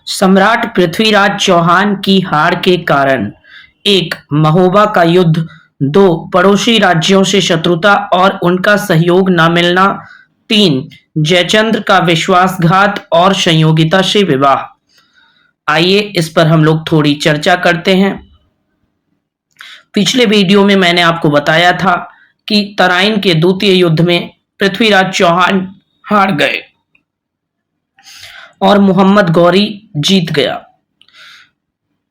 सम्राट पृथ्वीराज चौहान की हार के कारण एक, महोबा का युद्ध। दो, पड़ोसी राज्यों से शत्रुता और उनका सहयोग न मिलना। तीन, जयचंद्र का विश्वासघात और संयोगिता से विवाह। आइए इस पर हम लोग थोड़ी चर्चा करते हैं। पिछले वीडियो में मैंने आपको बताया था कि तराइन के द्वितीय युद्ध में पृथ्वीराज चौहान हार गए और मोहम्मद गौरी जीत गया।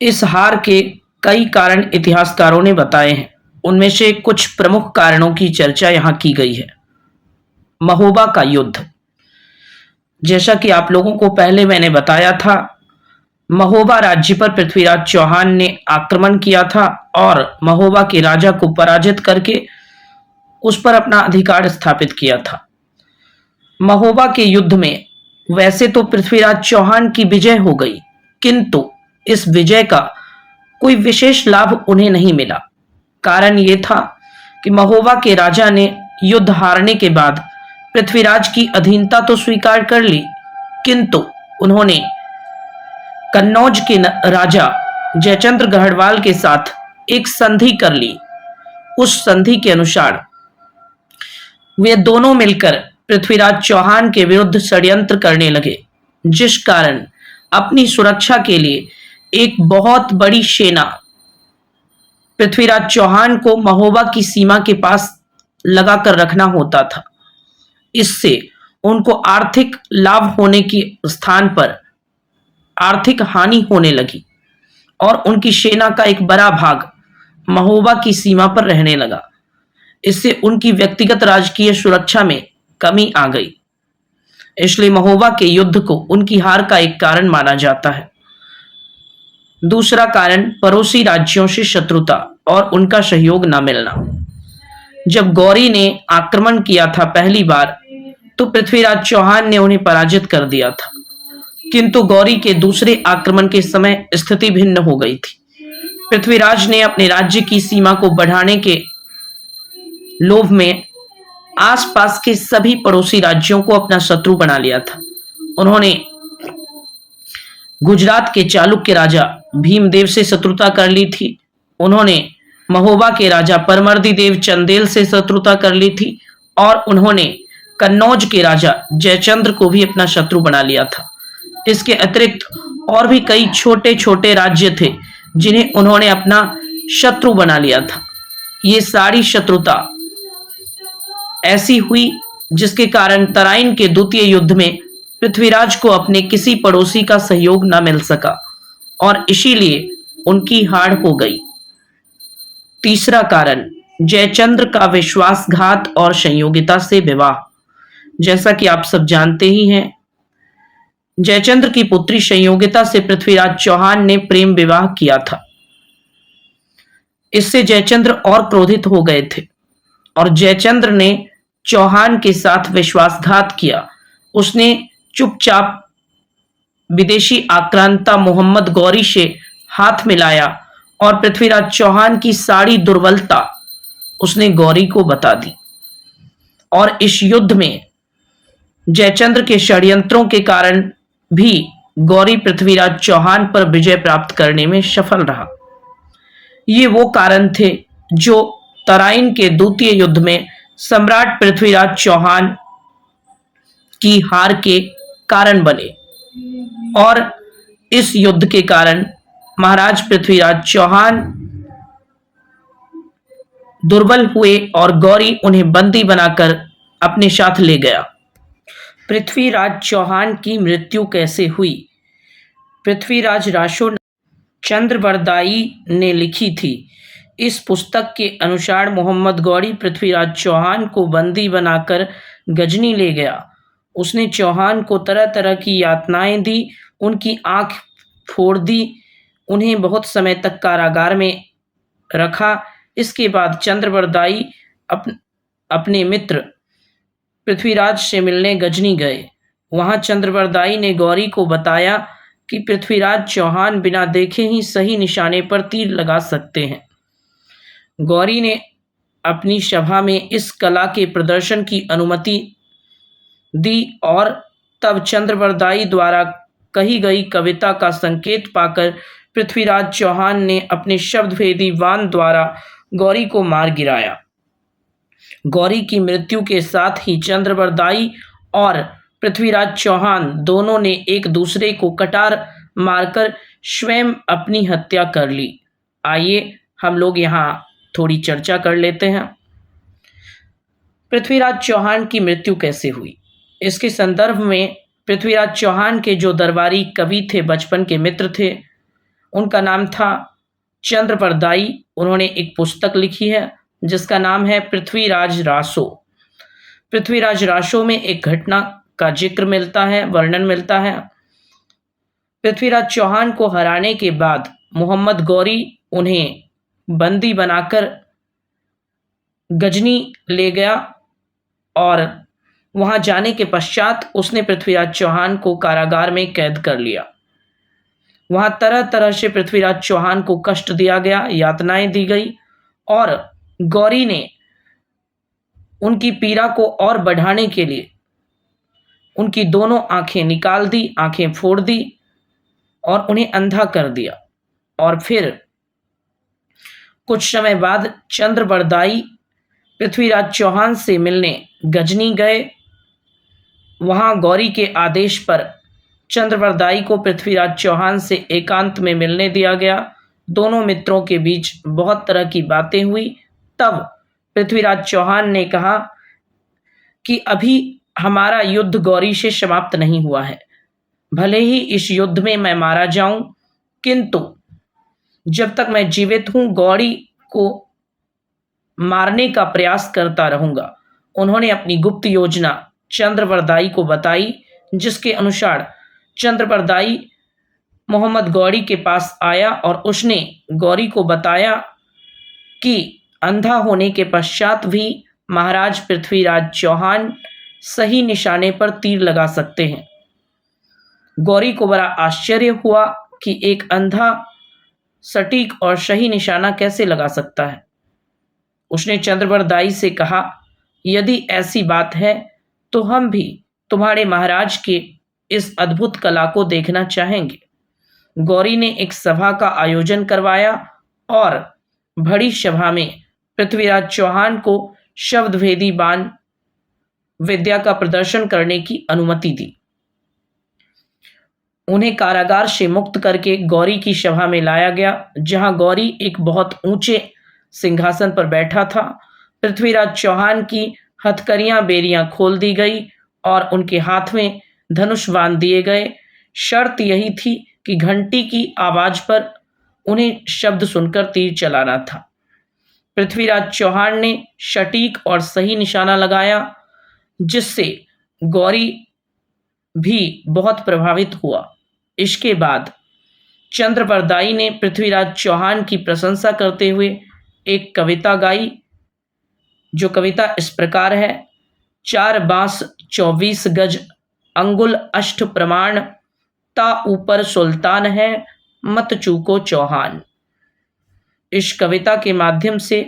इस हार के कई कारण इतिहासकारों ने बताए हैं। उनमें से कुछ प्रमुख कारणों की चर्चा यहाँ की गई है। महोबा का युद्ध, जैसा कि आप लोगों को पहले मैंने बताया था, महोबा राज्य पर पृथ्वीराज चौहान ने आक्रमण किया था और महोबा के राजा को पराजित करके उस पर अपना अधिकार स्थापित किया था। महोबा के युद्ध में वैसे तो पृथ्वीराज चौहान की विजय हो गई, किंतु इस विजय का कोई विशेष लाभ उन्हें नहीं मिला। कारण ये था कि महोबा के राजा ने युद्ध हारने के बाद पृथ्वीराज की अधीनता तो स्वीकार कर ली, किंतु उन्होंने कन्नौज के राजा जयचंद्र गढ़वाल के साथ एक संधि कर ली। उस संधि के अनुसार वे दोनों मिलकर पृथ्वीराज चौहान के विरुद्ध षड्यंत्र करने लगे, जिस कारण अपनी सुरक्षा के लिए एक बहुत बड़ी सेना पृथ्वीराज चौहान को महोबा की सीमा के पास लगाकर रखना होता था। इससे उनको आर्थिक लाभ होने के स्थान पर आर्थिक हानि होने लगी और उनकी सेना का एक बड़ा भाग महोबा की सीमा पर रहने लगा। इससे उनकी व्यक्तिगत राजकीय सुरक्षा में कमी आ गई। इसलिए महोबा के युद्ध को उनकी हार का एक कारण माना जाता है। दूसरा कारण, पड़ोसी राज्यों से शत्रुता और उनका सहयोग न मिलना। जब गौरी ने आक्रमण किया था पहली बार, तो पृथ्वीराज चौहान ने उन्हें पराजित कर दिया था, किंतु गौरी के दूसरे आक्रमण के समय स्थिति भिन्न हो गई थी। पृथ्वीराज ने अपने राज्य की सीमा को बढ़ाने के लोभ में आसपास के सभी पड़ोसी राज्यों को अपना शत्रु बना लिया था। उन्होंने गुजरात के चालुक्य राजा भीमदेव से शत्रुता कर ली थी। उन्होंने महोबा के राजा परमर्दी देव चंदेल से शत्रुता कर ली थी और उन्होंने कन्नौज के राजा जयचंद्र को भी अपना शत्रु बना लिया था। इसके अतिरिक्त और भी कई छोटे छोटे राज्य थे जिन्हें उन्होंने अपना शत्रु बना लिया था। ये सारी शत्रुता ऐसी हुई जिसके कारण तराइन के द्वितीय युद्ध में पृथ्वीराज को अपने किसी पड़ोसी का सहयोग न मिल सका और इसीलिए उनकी हार हो गई। तीसरा कारण, जयचंद्र का विश्वासघात और संयोगिता से विवाह। जैसा कि आप सब जानते ही हैं, जयचंद्र की पुत्री संयोगिता से पृथ्वीराज चौहान ने प्रेम विवाह किया था। इससे जयचंद्र और क्रोधित हो गए थे और जयचंद्र ने चौहान के साथ विश्वासघात किया। उसने चुपचाप विदेशी आक्रांता मोहम्मद गौरी से हाथ मिलाया और पृथ्वीराज चौहान की सारी दुर्बलता उसने गौरी को बता दी और इस युद्ध में जयचंद्र के षड्यंत्रों के कारण भी गौरी पृथ्वीराज चौहान पर विजय प्राप्त करने में सफल रहा। ये वो कारण थे जो तराइन के द्वितीय युद्ध में सम्राट पृथ्वीराज चौहान की हार के कारण बने और इस युद्ध के कारण महाराज पृथ्वीराज चौहान दुर्बल हुए और गौरी उन्हें बंदी बनाकर अपने साथ ले गया। पृथ्वीराज चौहान की मृत्यु कैसे हुई? पृथ्वीराज रासो चंद्रबरदाई ने लिखी थी। इस पुस्तक के अनुसार मोहम्मद गौरी पृथ्वीराज चौहान को बंदी बनाकर गजनी ले गया। उसने चौहान को तरह तरह की यातनाएं दी, उनकी आंख फोड़ दी, उन्हें बहुत समय तक कारागार में रखा। इसके बाद चंद्रबरदाई अपने मित्र पृथ्वीराज से मिलने गजनी गए। वहां चंद्रबरदाई ने गौरी को बताया कि पृथ्वीराज चौहान बिना देखे ही सही निशाने पर तीर लगा सकते हैं। गौरी ने अपनी सभा में इस कला के प्रदर्शन की अनुमति दी और तब चंद्रबरदाई द्वारा कही गई कविता का संकेत पाकर पृथ्वीराज चौहान ने अपने शब्दभेदी बाण द्वारा गौरी को मार गिराया। गौरी की मृत्यु के साथ ही चंद्रबरदाई और पृथ्वीराज चौहान दोनों ने एक दूसरे को कटार मारकर स्वयं अपनी हत्या कर ली। आइए हम लोग यहाँ थोड़ी चर्चा कर लेते हैं। पृथ्वीराज चौहान की मृत्यु कैसे हुई, इसके संदर्भ में पृथ्वीराज चौहान के जो दरबारी कवि थे, बचपन के मित्र थे, उनका नाम था चंद्रबरदाई। उन्होंने एक पुस्तक लिखी है जिसका नाम है पृथ्वीराज रासो। पृथ्वीराज रासो में एक घटना का जिक्र मिलता है, वर्णन मिलता है। पृथ्वीराज चौहान को हराने के बाद मोहम्मद गौरी उन्हें बंदी बनाकर गजनी ले गया और वहां जाने के पश्चात उसने पृथ्वीराज चौहान को कारागार में कैद कर लिया। वहां तरह तरह से पृथ्वीराज चौहान को कष्ट दिया गया, यातनाएं दी गई और गौरी ने उनकी पीड़ा को और बढ़ाने के लिए उनकी दोनों आंखें निकाल दी, आंखें फोड़ दी और उन्हें अंधा कर दिया। और फिर कुछ समय बाद चंद्रबरदाई पृथ्वीराज चौहान से मिलने गजनी गए। वहां गौरी के आदेश पर चंद्रबरदाई को पृथ्वीराज चौहान से एकांत में मिलने दिया गया। दोनों मित्रों के बीच बहुत तरह की बातें हुई। तब पृथ्वीराज चौहान ने कहा कि अभी हमारा युद्ध गौरी से समाप्त नहीं हुआ है, भले ही इस युद्ध में मैं मारा जाऊं, किंतु जब तक मैं जीवित हूं गौरी को मारने का प्रयास करता रहूंगा। उन्होंने अपनी गुप्त योजना चंद्रबरदाई को बताई, जिसके अनुसार चंद्रबरदाई मोहम्मद गौरी के पास आया और उसने गौरी को बताया कि अंधा होने के पश्चात भी महाराज पृथ्वीराज चौहान सही निशाने पर तीर लगा सकते हैं। गौरी को बड़ा आश्चर्य हुआ कि एक अंधा सटीक और सही निशाना कैसे लगा सकता है। उसने चंद्रबरदाई से कहा, यदि ऐसी बात है तो हम भी तुम्हारे महाराज के इस अद्भुत कला को देखना चाहेंगे। गौरी ने एक सभा का आयोजन करवाया और बड़ी सभा में पृथ्वीराज चौहान को शब्दभेदी बाण विद्या का प्रदर्शन करने की अनुमति दी। उन्हें कारागार से मुक्त करके गौरी की सभा में लाया गया, जहां गौरी एक बहुत ऊंचे सिंहासन पर बैठा था। पृथ्वीराज चौहान की हथकड़ियां बेरियां खोल दी गई और उनके हाथ में धनुष बांध दिए गए। शर्त यही थी कि घंटी की आवाज पर उन्हें शब्द सुनकर तीर चलाना था। पृथ्वीराज चौहान ने सटीक और सही निशाना लगाया, जिससे गौरी भी बहुत प्रभावित हुआ। इसके बाद चंद्रबरदाई ने पृथ्वीराज चौहान की प्रशंसा करते हुए एक कविता गाई, जो कविता इस प्रकार है। 4 बांस 24 गज अंगुल अष्ट प्रमाण, ता ऊपर सुल्तान है मत चूको चौहान। इस कविता के माध्यम से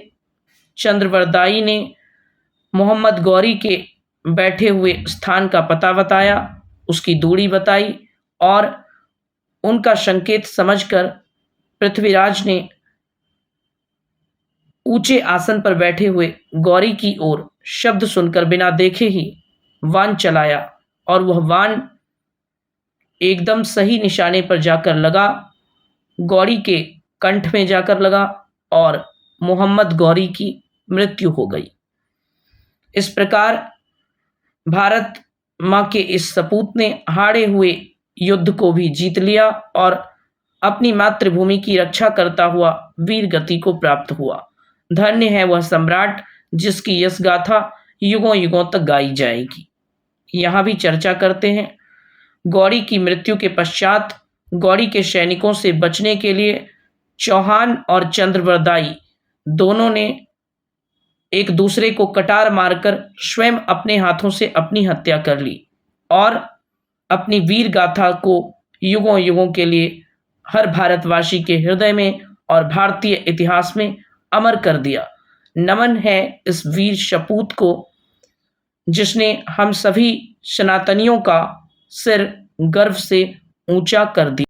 चंद्रबरदाई ने मोहम्मद गौरी के बैठे हुए स्थान का पता बताया, उसकी दूरी बताई और उनका संकेत समझकर पृथ्वीराज ने ऊंचे आसन पर बैठे हुए गौरी की ओर शब्द सुनकर बिना देखे ही बाण चलाया और वह बाण एकदम सही निशाने पर जाकर लगा, गौरी के कंठ में जाकर लगा और मोहम्मद गौरी की मृत्यु हो गई। इस प्रकार भारत माँ के इस सपूत ने हारे हुए युद्ध को भी जीत लिया और अपनी मातृभूमि की रक्षा करता हुआ वीर गति को प्राप्त हुआ। धन्य है वह सम्राट जिसकी यश गाथा युगों युगों तक गाई जाएगी। यहाँ भी चर्चा करते हैं। गौरी की मृत्यु के पश्चात गौरी के सैनिकों से बचने के लिए चौहान और चंद्रबरदाई दोनों ने एक दूसरे को कटार मारकर स्वयं अपने हाथों से अपनी हत्या कर ली और अपनी वीर गाथा को युगों युगों के लिए हर भारतवासी के हृदय में और भारतीय इतिहास में अमर कर दिया। नमन है इस वीर सपूत को जिसने हम सभी सनातनियों का सिर गर्व से ऊंचा कर दिया।